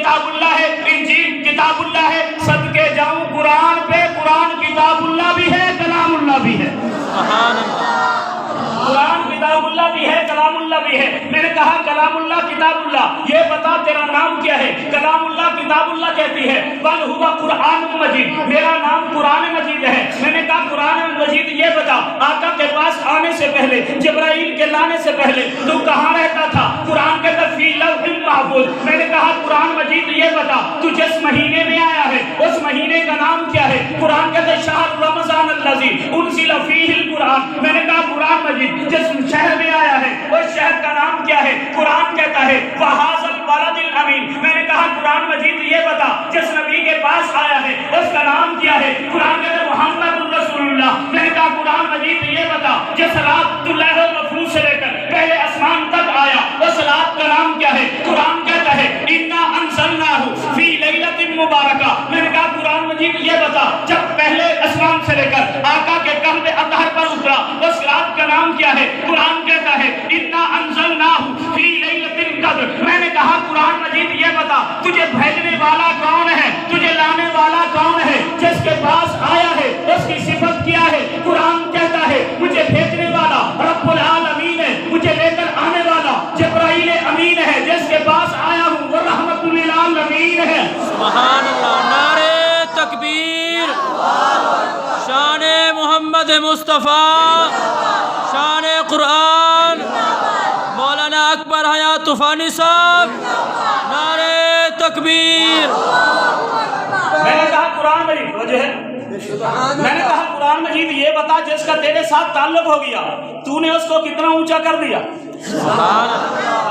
کتاب اللہ ہے، انجیل کتاب اللہ ہے، صدقے جاؤں قرآن پہ، قرآن کتاب اللہ بھی ہے، کلام اللہ بھی ہے۔ سبحان اللہ۔ قرآن کتاب اللہ بھی ہے، کلام اللہ بھی ہے۔ میں نے کہا کلام اللہ کتاب اللہ، یہ بتا تیرا نام کیا ہے؟ کلام اللہ کتاب اللہ کہتی ہے بل ہوا قرآن مجید، میرا نام قرآن مجید ہے۔ میں نے کہا قرآن مجید یہ بتا آقا کے پاس آنے سے پہلے، جبرائیل کے لانے سے پہلے تو کہاں رہتا تھا؟ قرآن کہتا فی لوح محفوظ۔ میں نے کہا قرآن مجید یہ بتا تو جس مہینے میں آیا ہے اس مہینے کا نام کیا ہے؟ قرآن کہتا شہر رمضان الذی انزل فیہ القرآن۔ میں نے کہا قرآن مجید جس شہر میں آیا ہے اس شہر کا نام کیا ہے؟ قرآن کہتا ہے وَهَذَا الْبَلَدِ الْأَمِينَ۔ میں نے کہا قرآن مجید یہ بتا جس نبی کے پاس آیا ہے اس کا نام کیا ہے؟ قرآن کہتا ہے محمد رسول اللہ۔ میں نے کہا قرآن مجید یہ بتا جس رات تو لوح محفوظ سے لے کر پہلے آسمان تک آیا اس رات کا نام کیا ہے؟ قرآن کہتا ہے اِنَّا أَنزَلْنَاهُ فِي لَيْلَةٍ مُبَارَكَةٍ۔ میں نے کہا قرآن مجید یہ بتا جب پہلے آسمان سے لے کر آقا کے قلب اطہر پر اترا اس رات کا نام کیا ہے؟ قرآن کہتا ہے اِنَّا أَنزَلْنَاهُ فِي لَيْلَةِ الْقَدْرِ۔ میں نے کہا قرآن مجید یہ بتا تجھے بھیجنے والا کون ہے؟ تجھے لانے والا کون ہے؟ جس کے پاس آیا ہے اس کی صفت کیا ہے؟ قرآن کہتا ہے مجھے بھیجنے والا رب العالمین ہے، مجھے لے کر آنے والا جبرائیل امین ہے، جس کے پاس آیا ہوں وہ رحمت للعالمین ہے۔ سبحان اللہ۔ نعرہ تکبیر، شان محمد مصطفیٰ، شان قرآن، مولانا اکبر حیات طوفانی صاحب، نعرہ تکبیر۔ میں نے کہا قرآن مجید وجہ ہے، میں نے کہا قرآن مجید یہ بتا جس کا تیرے ساتھ تعلق ہو گیا تو نے اس کو کتنا اونچا کر دیا۔ سبحان اللہ۔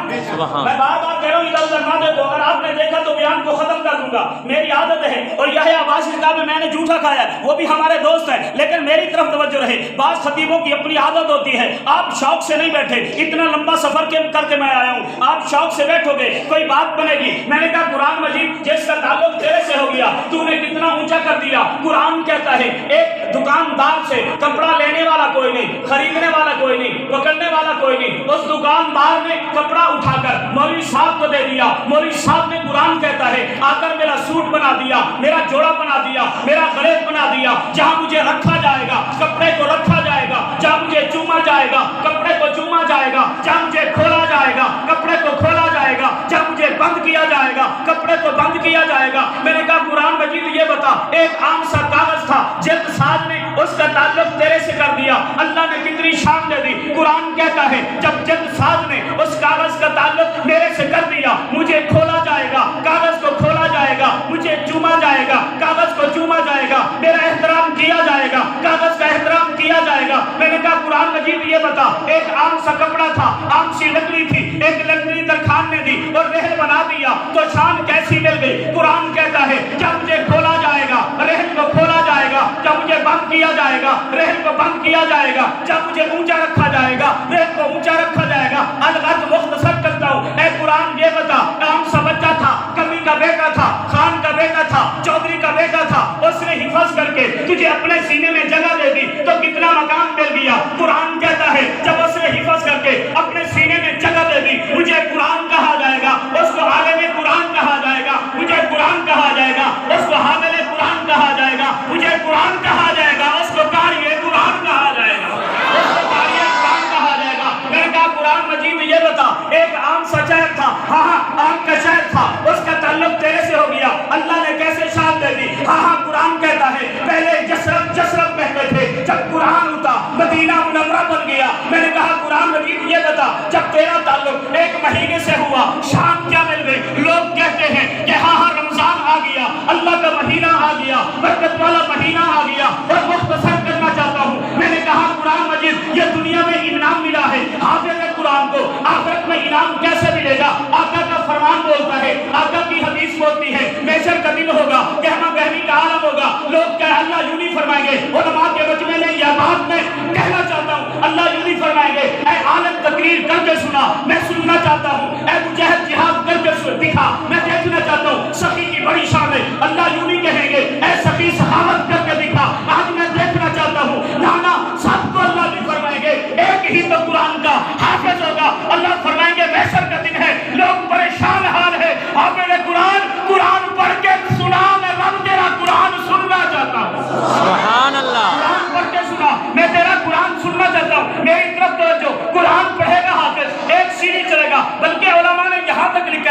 میں بار بار کہہ رہا ہوں ادھر ادھر نہ دیکھو، اگر آپ نے دیکھا تو بیان کو ختم کر دوں گا، میری عادت ہے۔ اور یہ عباس کتاب میں نے جھوٹا کھایا، وہ بھی ہمارے دوست ہیں، لیکن میری طرف توجہ رہے۔ بعض خطیبوں کی اپنی عادت ہوتی ہے، آپ شوق سے نہیں بیٹھے، اتنا لمبا سفر کر کے میں آیا ہوں، آپ شوق سے بیٹھو گے کوئی بات بنے گی۔ میں نے کہا قرآن مجید جس کا تعلق تیرے سے ہو گیا تو نے کتنا اونچا کر دیا۔ قرآن کہتا ہے ایک دکاندار سے کپڑا لینے والا کوئی نہیں، خریدنے والا کوئی نہیں، پکڑنے والا کوئی نہیں، اس دکاندار نے کپڑا اٹھا کر مولوی صاحب کو دے دیا۔ مولوی صاحب نے قرآن کہتا ہے آ کر میرا سوٹ بنا دیا، میرا جوڑا بنا دیا، میرا غلیظ بنا دیا۔ جہاں مجھے رکھا جائے گا کپڑے کو رکھا جائے گا، جہاں مجھے چوما جائے گا کپڑے کو چوما جائے گا، جہاں مجھے کھولا جائے گا کپڑے کو کھولا جائے گا، جہاں مجھے بند کیا جائے گا کپڑے کو بند کیا جائے گا۔ میں نے کہا قرآن مجید یہ بتا ایک عام سا کاغذ تھا، جلد ساز نے اس کا تعلق تیرے سے کر دیا، اللہ نے کتنی شان دے دی۔ قرآن کہتا ہے جب جلد ساز نے اس کاغذ کا تعلق میرے سے کر دیا، مجھے کھولا جائے گا، کاغذ کو کھولا جائے گا، مجھے چوما جائے گا، کاغذ کو چوما جائے گا، میرا احترام کیا جائے گا، کاغذ کا احترام کیا جائے گا۔ میں نے کہا قرآن مجید یہ بتا ایک عام سا کپڑا تھا، عام سی لکڑی تھی، ایک لکڑی درخان نے دی اور رحل بنا دیا تو شان کیسی مل گئی۔ قرآن کہتا ہے جب مجھے کھولا جائے گا رحل کو کھولا جائے گا، جب مجھے بند کیا جائے گا رحل کو بند کیا جائے گا، جب مجھے اونچا رکھا جائے گا رحل کو اونچا رکھا جائے گا۔ الغرض مختصر کرتا ہوں، اے قرآن یہ بتا عام سا بچہ تھا، کمی کا بیٹا تھا، خان کا بیٹا تھا، چودھری کا بیٹا تھا، اس نے حفظ کر کے تجھے اپنے سینے میں جگہ دے دی تو کتنا مقام مل گیا۔ قرآن کہتا ہے جب اس نے حفظ کر کے اپنے سینے میں جگہ دے دی مجھے قرآن کہا جائے گا، اس کو عالم قرآن کہا جائے گا، مجھے قرآن کہا جائے گا، اس کو حامل قرآن کہا جائے گا، مجھے قرآن کہا جائے گا، اس کو قاری قرآن کہا جائے گا، اس کو قاری قرآن کہا جائے گا۔ میں نے کہا قرآن مجید یہ بتا ایک عام سا شہر تھا، ہاں عام کا شہر تھا، اس کا تعلق تیرے سے ہو گیا، اللہ نے کیسے شان دے دی۔ ہاں قرآن کہتا ہے پہلے جسرت کہتے تھے، جب قرآن ہوتا مدینہ منورہ بن گیا۔ میں نے کہا قرآن مجید یہ بتا جب تیرا تعلق ایک مہینے سے ہوا شان کیا مل گئی۔ لوگ کہتے ہیں کہ ہاں رمضان آ گیا، اللہ کا مہینہ آ گیا، برکت والا مہینہ آ گیا، اور مختصر کرنا چاہتا ہوں۔ میں نے کہا قرآن مجید یہ دنیا میں انعام ملا ہے حافظ قرآن کو، آخرت میں انعام کیسے ملے گا؟ آقا کا فرمان بولتا ہے، آقا کی حدیث بولتی ہے، محشر کا دن ہوگا، گہما گہمی کا عالم ہوگا، لوگ کہہ اللہ یوں نہیں فرمائیں گے۔ علماء کے مجمع میں یہ بات میں کہنا چاہتا ہوں، اللہ یوں نہیں فرمائیں گے اے عالم تقریر کر کے سنا، میں سننا چاہتا ہوں، اے مجاہد جہاد کر کے دکھا، میں دیکھنا چاہتا ہوں۔ سخی کی بڑی شان ہے، اللہ یوں نہیں کہیں گے اے سخی سخاوت کر کے دکھا، آج میں دیکھنا چاہتا ہوں۔ نانا سب کو اللہ نہیں فرمائیں گے، ایک ہی تو قرآن کا حافظ ہوگا، اللہ فرمائیں گے محشر کا دن ہے، لوگ پریشان حال ہے،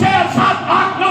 6, 7, 8, 9,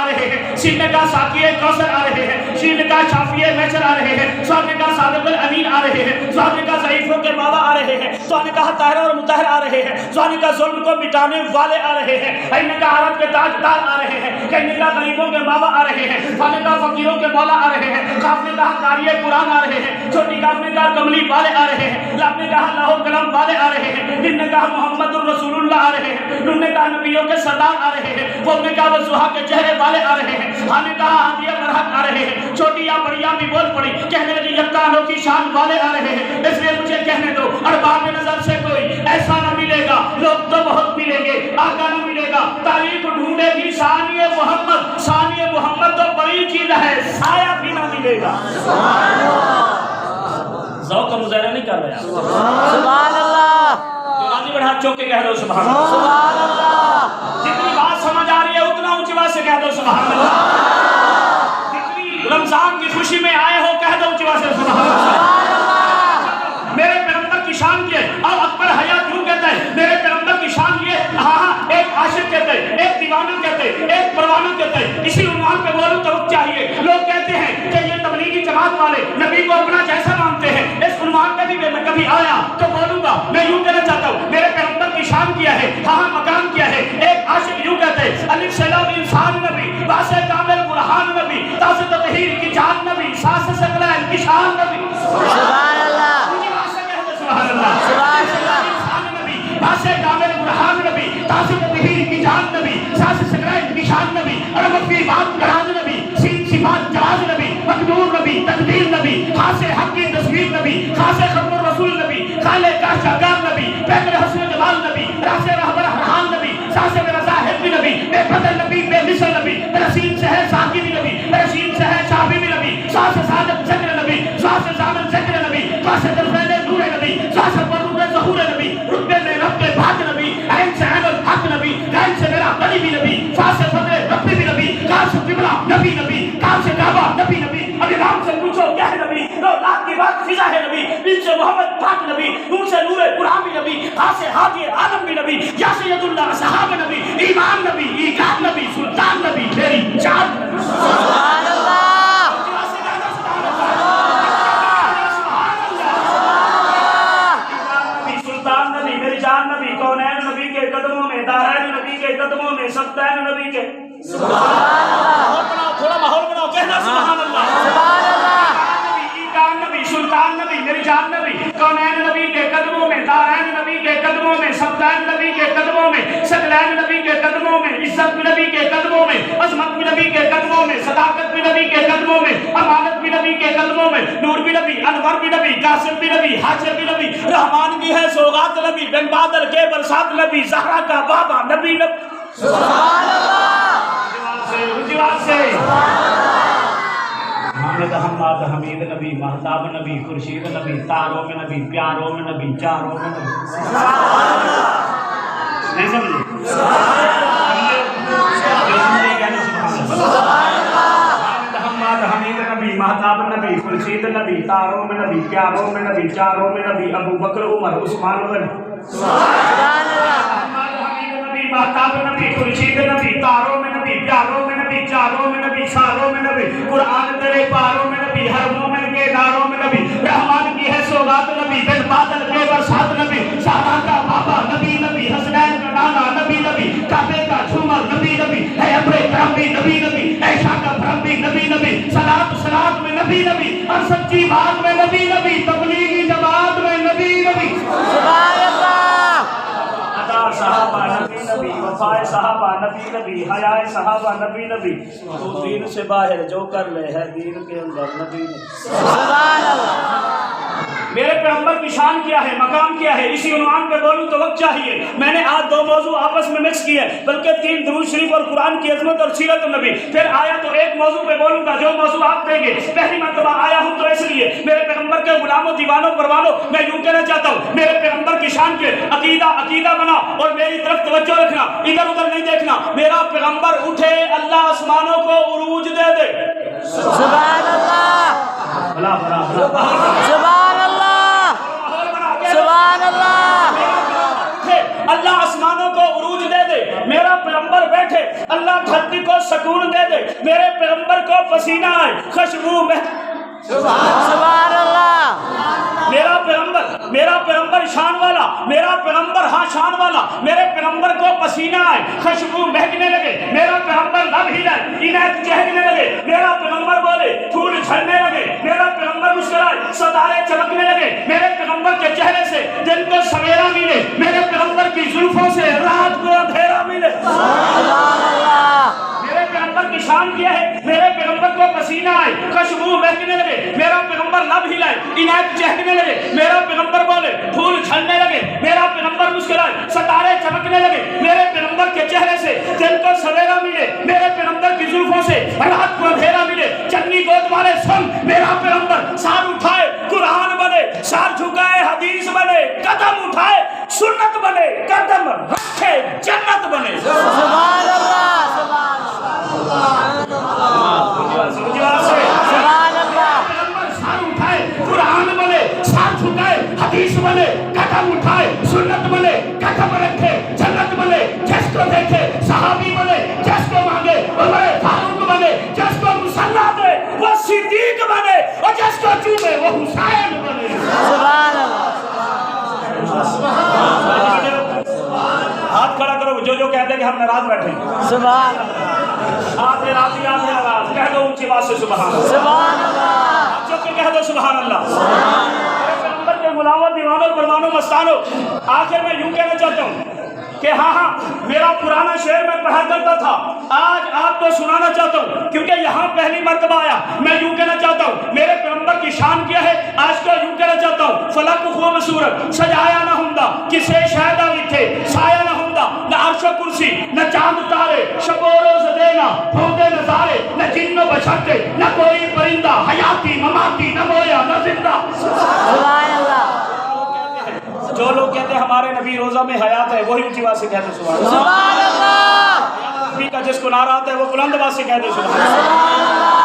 آ رہے ہیں، سینے کا ساقی کوثر آ رہے ہیں، شیل کا شافی محشر آ رہے ہیں، سونے کا صادق الامین آ رہے ہیں، سونے کا ضعیفوں کے بابا آ رہے ہیں، سونے کا طاہر اور مطہر آ رہے ہیں، سونے کا ظلم کو مٹانے والے آ رہے ہیں، کہنے کا عرب کے تاجدار آ رہے ہیں، کہنے کا غریبوں کے بابا آ رہے ہیں، سونے کا فقیروں کے مولا آ رہے ہیں، کافنے کا قاری قرآن آ رہے ہیں، چھوٹی کافنے کا کملی والے آ رہے ہیں، لابنے کا لاہو کلام والے آ رہے ہیں، جن نے کہا محمد الرسول اللہ آ رہے ہیں، انہوں نے کہا نبیوں کے سردار آ رہے ہیں، وہ نے کہا وضحا کے چہرے والے آ رہے ہیں، ہم نے کہا ہادیہ برحق آ رہے ہیں، چھوٹی یا بڑیاں بھی بول پڑی، کہنے لگی یکتانوں کی شان والے آ رہے ہیں، اس لیے مجھے کہنے دو ارباب نظر سے کوئی ایسا نہ ملے گا، لوگ تو بہت ملیں گے، آقا نہ ملے گا، تاریخ ڈھونڈے گی ثانیہ محمد، ثانیہ محمد تو بڑی چیز ہے، سایہ بھی نہ ملے گا۔ ذوق کا مظاہرہ نہیں کر رہے آپ، سبحان اللہ، جو راضی بڑھا چوک کے کہہ دو سبحان اللہ، سبحان اللہ، جتنی بات سمجھ آ رہی ہے اتنا اونچی بات سے کہہ دو سبحان اللہ، جتنی رمضان کی خوشی میں آئے ہو کہہ دو اونچی بات سے سبحان اللہ۔ میرے پیغمبر کی شان یہ اور اکبر حیات کیوں کہتا ہے میرے پیغمبر کی شان یہ، ہاں ایک عاشق کہتے ہیں، ایک دیوانہ کہتے ہیں، ایک پروانہ کہتے ہیں، اسی عنوان پہ بولوں تو وقت چاہیے۔ لوگ کہتے ہیں کہ یہ تبلیغی جماعت والے نبی کو اپنا جیسا مانتے ہیں، اس عنوان پہ بھی میں کبھی آیا تو بولوں گا، میں یوں کہنا چاہتا ہوں میرے پیغمبر کی شان کیا ہے، ہاں مقام کیا ہے۔ ایک عاشق یوں کہتے ہیں الف سلام انسان نبی، واسع کامل برہان نبی، تاسط تطہیر کی جان نبی، ساس سکلائن کی شان نبی، سبحان اللہ، سبحان اللہ، سبحان اللہ، انسان نبی، واسع کامل برہان نبی، تاسط تطہیر کی جان نبی، ساس سکلائن کی شان نبی، عربت کی بات کراز نبی، سین صفات جواز نبی، مقدور نبی، تقدیر نبی، خاص حق کی تصویر نبی، خاص خبر الرسول نبی، خالق کا شاکار نبی، پیکر حسن جمال نبی، راس رہبر حرحان نبی، ساس رضا حب نبی، بے بدل نبی، بے مثل نبی، رسیم سے ہے ساقی بھی نبی، رشیم سے ہے شافی بھی نبی، ساس صادق ذکر نبی، ساس زامن ذکر نبی، ساس درفین نور نبی، ساس پرور ظہور نبی، رتبے میں رب کے بھاگ نبی، عین سے عین الحق نبی، عین سے میرا قلی بھی نبی، ساس فضل ربی بھی نبی، کاف سے قبلہ نبی نبی، کاف سے کعبہ نبی نبی، ابھی رام سے پوچھو کیا ہے نبی، لولاک کی بات فضا ہے نبی، ان سے محمد پاک نبی، نور سے نور قرآن بھی نبی، ہاں سے ہادی عالم بھی نبی، یا سید اللہ صحابہ نبی، ایمان نبی، ایقان نبی، سلطان نبی، میری جان نبی، سبحان اللہ، سلطان نبی، میری جان نبی، کونین نبی کے قدموں میں، دارین نبی کے قدموں میں، سبتین نبی کے، سبحان اللہ، تھوڑا ماحول بناؤ، کہنا سبحان اللہ، سبحان اللہ، ایقان نبی، سلطان نبی، میری جان نبی، کونین نبی کے قدموں میں، دارین نبی کے قدموں میں، سبتین نبی کے قدموں میں، سکلین نبی کے قدموں میں، عزت بھی نبی کے قدموں میں، عظمت بھی نبی کے قدموں میں، صداقت بھی نبی کے قدموں میں، امانت بھی نبی کے قدموں میں، نور بھی نبی، انور بھی نبی، قاسم بھی نبی، حاجر بھی نبی، رحمان کی ہے سوغات نبی، بن بادر کے برسات نبی، زہرا کا بابا نبی نبی، سبحان اللہ، جواب سے حامد حماد حمید نبی، مہتاب نبی، خورشید نبی، تاروں میں نبی، پیاروں میں نبی، چاروں میں نبی، نہیں سمجھے؟ حامد حماد حمید نبی، مہتاب نبی، خورشید نبی، تاروں میں نبی، پیاروں میں نبی، چاروں میں نبی، ابو بکر عمر عثمان غنی، مہتاب نبی، خورشید نبی، تاروں میں نبی، پیاروں میں نبی، چاروں میں نبی، ساروں میں نبی، قرآن تیرے پاروں میں نبی، ہر مومن کے ناروں میں نبی، رحمان کی ہے سوغات نبی، بن بادل کے برسات نبی، زہرا کا بابا نبی نبی، حسنین کا نانا نبی نبی، کعبے کا جھومر نبی نبی، اے ابر کرم بھی نبی نبی، عائشہ کا بھرم بھی نبی نبی، صلات میں نبی نبی، اور سچی بات میں نبی نبی، تبلیغی جماعت میں نبی نبی، سبحان اللہ، صحابہ نبی نبی، وفائے صحابہ نبی نبی، حیائے صحابہ نبی نبی، تو دین سے باہر جو کر لے ہے دین کے اندر نبی نبی، سبحان اللہ، میرے پیغمبر کی شان کیا ہے، مقام کیا ہے، اسی عنوان پہ بولوں تو وقت چاہیے۔ میں نے آج دو موضوع آپس میں مکس کیے، بلکہ 3 درود شریف اور قرآن کی عظمت اور سیرت النبی، پھر آیا تو ایک موضوع پہ بولوں گا جو موضوع آپ دیں گے۔ پہلی مرتبہ آیا ہوں تو اس لیے میرے پیغمبر کے غلاموں دیوانوں پروانوں میں یوں کہنا چاہتا ہوں میرے پیغمبر کی شان کے عقیدہ بنا اور میری طرف توجہ رکھنا، ادھر ادھر نہیں دیکھنا۔ میرا پیغمبر اٹھے اللہ آسمانوں کو عروج دے دے، سبحان اللہ، بلا بلا بلا سبحان اللہ، سبحان اللہ، اللہ آسمانوں کو عروج دے دے۔ میرا پیغمبر پیغمبر بیٹھے اللہ دھرتی کو سکون دے دے، میرے پیغمبر کو پسینہ آئے، خوشبو میں سبحان اللہ میرا پیغمبر شان والا، میرا پیغمبر ہاں شان والا، میرے پیغمبر کو پسینہ آئے، خوشبو مہکنے لگے، میرا پیغمبر لب ہلائے، عنایت چہکنے لگے، میرا پیغمبر بولے پھول جھڑنے لگے، میرا پیغمبر مسکرائے ستارے چمکنے لگے، میرے پیغمبر کے چہرے سے دن کو سویرا ملے، میرے پیغمبر کی زلفوں سے رات کو اندھیرا ملے۔ سبحان اللہ میرے پیغمبر کی شان کیا ہے، میرے پیغمبر کو پسینہ آئے، خوشبو مہکنے لگے، میرا پیغمبر لب ہلائے، عنایت چہکنے لگے، میرا پیغمبر بولے پھول جھڑنے لگے، میرا پیغمبر مسکرائے ستارے چمکنے لگے، میرے پیغمبر کے چہرے سے دن کو سویرا ملے، میرے پیغمبر کی زلفوں سے رات کو اندھیرا ملے۔ چنی گود والے سن، میرا پیغمبر سار اٹھائے قرآن بنے، سار جھکائے حدیث بنے، قدم اٹھائے سنت بنے، قدم رکھے جنت بنے۔ سبحان اللہ سبحان سبحان اللہ سار اٹھائے قرآن بنے، سار جھکائے حدیث بنے، قدم اٹھائے سنت بنے، قدم رکھے جنت بنے، جس کو دیکھے صحابی بنے، جس کو مانگے عمر فاروق بنے، جس کو مصلی دے وہ صدیق بنے، اور جس کو چومے وہ حسین بنے۔ سبحان اللہ ہاتھ کھڑا کرو جو کہتے ہیں کہ ہم ناراض بیٹھے ہیں، سبحان اللہ آتے راضی آتے ناراض، کہہ دو اونچی بات سے سبحان اللہ، سبحان اللہ جو کہ کہہ دو سبحان اللہ۔ میرے پیغمبر کے غلاموں دیوانوں پروانوں مستانوں، آخر میں یوں کہنا چاہتا ہوں کہ ہاں میرا پرانا شعر میں پڑھا کرتا تھا، آج آپ کو سنانا چاہتا ہوں کیونکہ یہاں پہلی مرتبہ آیا۔ میں یوں کہنا چاہتا ہوں میرے پیغمبر کی شان کیا ہے، آج کو یوں کہنا چاہتا ہوں فلک خوبصورت سجایا نہ ہوندا، کسے شہدا ویتھے سایہ نہ ہوندا، نہ عرش و کرسی نہ چاند تارے، شب و روز دینا ہوندے نظارے، نہ جن و بشر کے نہ کوئی پرندہ، حیاتی مماتی نہ مویا نہ زندہ۔ سبحان اللہ جو لوگ کہتے ہیں ہمارے نبی روزہ میں حیات ہے، وہی اونچی بات سے کہتے ہیں سبحان اللہ۔ سبحان اللہ نبی کا جس کو نعرہ آتا ہے وہ بلند بات سے کہتے ہیں سبحان اللہ۔ سبحان اللہ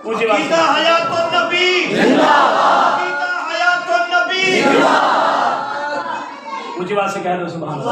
اونچی بات سے عقیدہ حیات النبی، زندہ باد عقیدہ حیات النبی، اونچی بات سے کہہ دو سبحان اللہ۔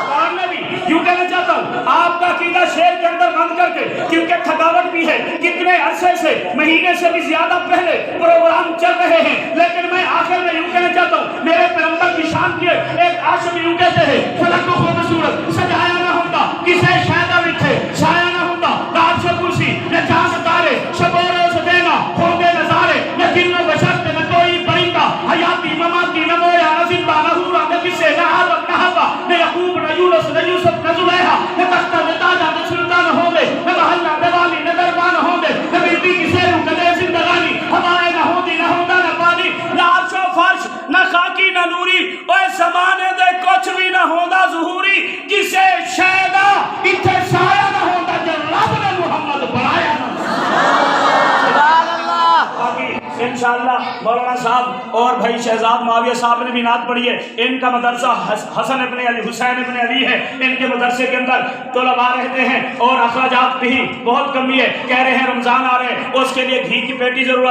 قرآن میں بھی یوں کہنا چاہتا ہوں آپ کا عقیدہ شعر کے اندر بند کر کے، کیونکہ تھکاوٹ بھی ہے، کتنے عرصے سے مہینے سے بھی زیادہ پہلے پروگرام چل رہے ہیں، لیکن میں آخر میں یوں کہنا چاہتا ہوں میرے پیغمبر کی شان کی ایک عاشق یوں کہتے ہیں فلک خوبصورت سجایا نہ ہوتا، کسے شہدا ویتھے سایہ نہ ہوتا، نہ عرش و کرسی نہ چاند تارے، شب و روز دینا ہوندے نظارے، نہ جن و بشر کے نہ کوئی پرندہ، حیاتی مماتی نہ مویا نہ زندہ، نہ حورا نہ کسے نہ آدم نہ حوا، نہ یعقوب نہ یونس نہ یوسف نہ زلیخا، نہ تختہ نہ تاجہ نہ سلطان ہوں گے، نہ محلہ نہ والی نہ دربان ہوں گے، نہ بیٹی کی سیرو نہ دے زندگانی، ہوائیں نہ ہوندی نہ ہوندا نہ پانی، نہ عرش و فرش نہ خاکی نہ نوری، اوے زمانے دے کچھ بھی نہ ہوندا ظہوری، کسے شہدا اتھے سایہ نہ ہوندا جو رب نے محمد بنایا نہ۔ سبحان اللہ باقی انشاءاللہ مولانا صاحب اور بھائی شہزاد معاویہ صاحب نے بھی نعت پڑھی ہے، ان کا مدرسہ حسن ابن علی حسین ابن علی ہے، ان کے مدرسے کے اندر طلباء رہتے ہیں اور اخراجات بھی بہت کمی ہے، کہہ رہے ہیں رمضان آ رہے ہیں اس کے لیے گھی کی پیٹی ضرورت